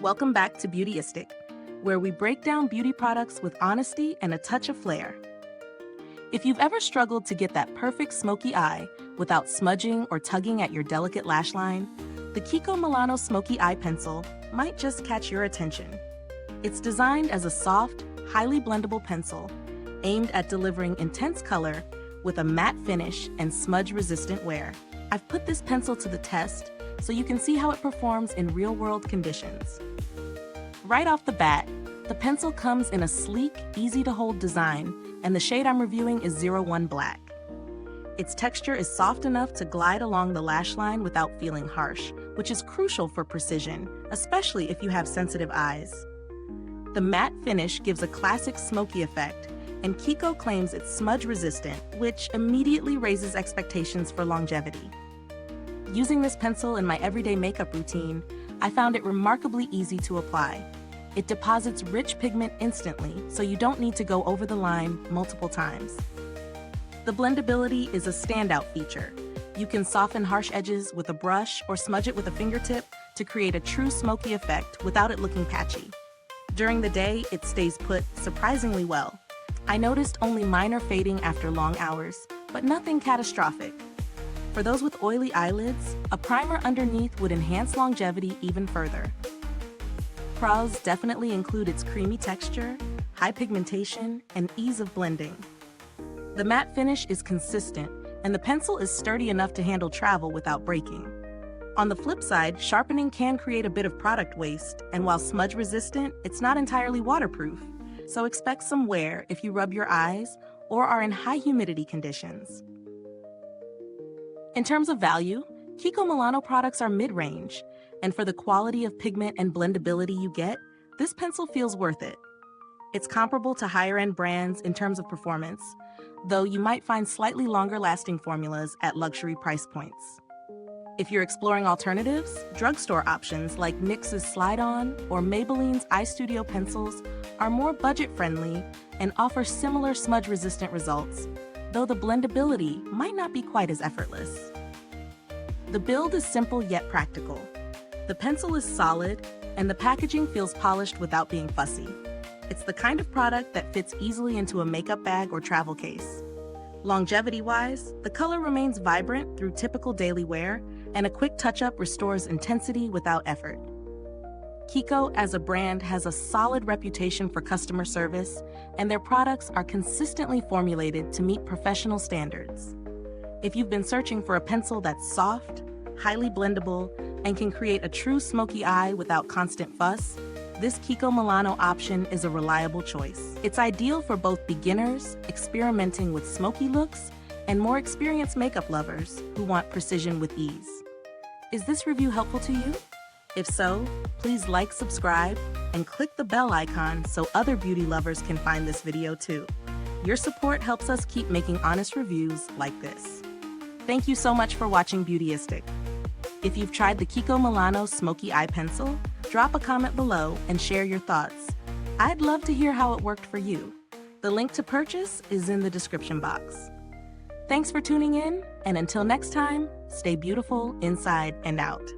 Welcome back to Beautyistic, where we break down beauty products with honesty and a touch of flair. If you've ever struggled to get that perfect smoky eye without smudging or tugging at your delicate lash line, the KIKO Milano Smoky Eye Pencil might just catch your attention. It's designed as a soft, highly blendable pencil aimed at delivering intense color with a matte finish and smudge-resistant wear. I've put this pencil to the test so you can see how it performs in real-world conditions. Right off the bat, the pencil comes in a sleek, easy-to-hold design, and the shade I'm reviewing is 01 Black. Its texture is soft enough to glide along the lash line without feeling harsh, which is crucial for precision, especially if you have sensitive eyes. The matte finish gives a classic smoky effect, and KIKO claims it's smudge-resistant, which immediately raises expectations for longevity. Using this pencil in my everyday makeup routine, I found it remarkably easy to apply. It deposits rich pigment instantly, so you don't need to go over the line multiple times. The blendability is a standout feature. You can soften harsh edges with a brush or smudge it with a fingertip to create a true smoky effect without it looking patchy. During the day, it stays put surprisingly well. I noticed only minor fading after long hours, but nothing catastrophic. For those with oily eyelids, a primer underneath would enhance longevity even further. Pros definitely include its creamy texture, high pigmentation, and ease of blending. The matte finish is consistent, and the pencil is sturdy enough to handle travel without breaking. On the flip side, sharpening can create a bit of product waste, and while smudge-resistant, it's not entirely waterproof, so expect some wear if you rub your eyes or are in high humidity conditions. In terms of value, KIKO Milano products are mid-range, and for the quality of pigment and blendability you get, this pencil feels worth it. It's comparable to higher-end brands in terms of performance, though you might find slightly longer-lasting formulas at luxury price points. If you're exploring alternatives, drugstore options like NYX's Slide-On or Maybelline's Eye Studio pencils are more budget-friendly and offer similar smudge-resistant results, though the blendability might not be quite as effortless. The build is simple yet practical. The pencil is solid, and the packaging feels polished without being fussy. It's the kind of product that fits easily into a makeup bag or travel case. Longevity-wise, the color remains vibrant through typical daily wear, and a quick touch-up restores intensity without effort. KIKO as a brand has a solid reputation for customer service, and their products are consistently formulated to meet professional standards. If you've been searching for a pencil that's soft, highly blendable, and can create a true smoky eye without constant fuss, this KIKO Milano option is a reliable choice. It's ideal for both beginners experimenting with smoky looks and more experienced makeup lovers who want precision with ease. Is this review helpful to you? If so, please like, subscribe, and click the bell icon so other beauty lovers can find this video too. Your support helps us keep making honest reviews like this. Thank you so much for watching Beautyistic. If you've tried the KIKO Milano Smoky Eye Pencil, drop a comment below and share your thoughts. I'd love to hear how it worked for you. The link to purchase is in the description box. Thanks for tuning in, and until next time, stay beautiful inside and out.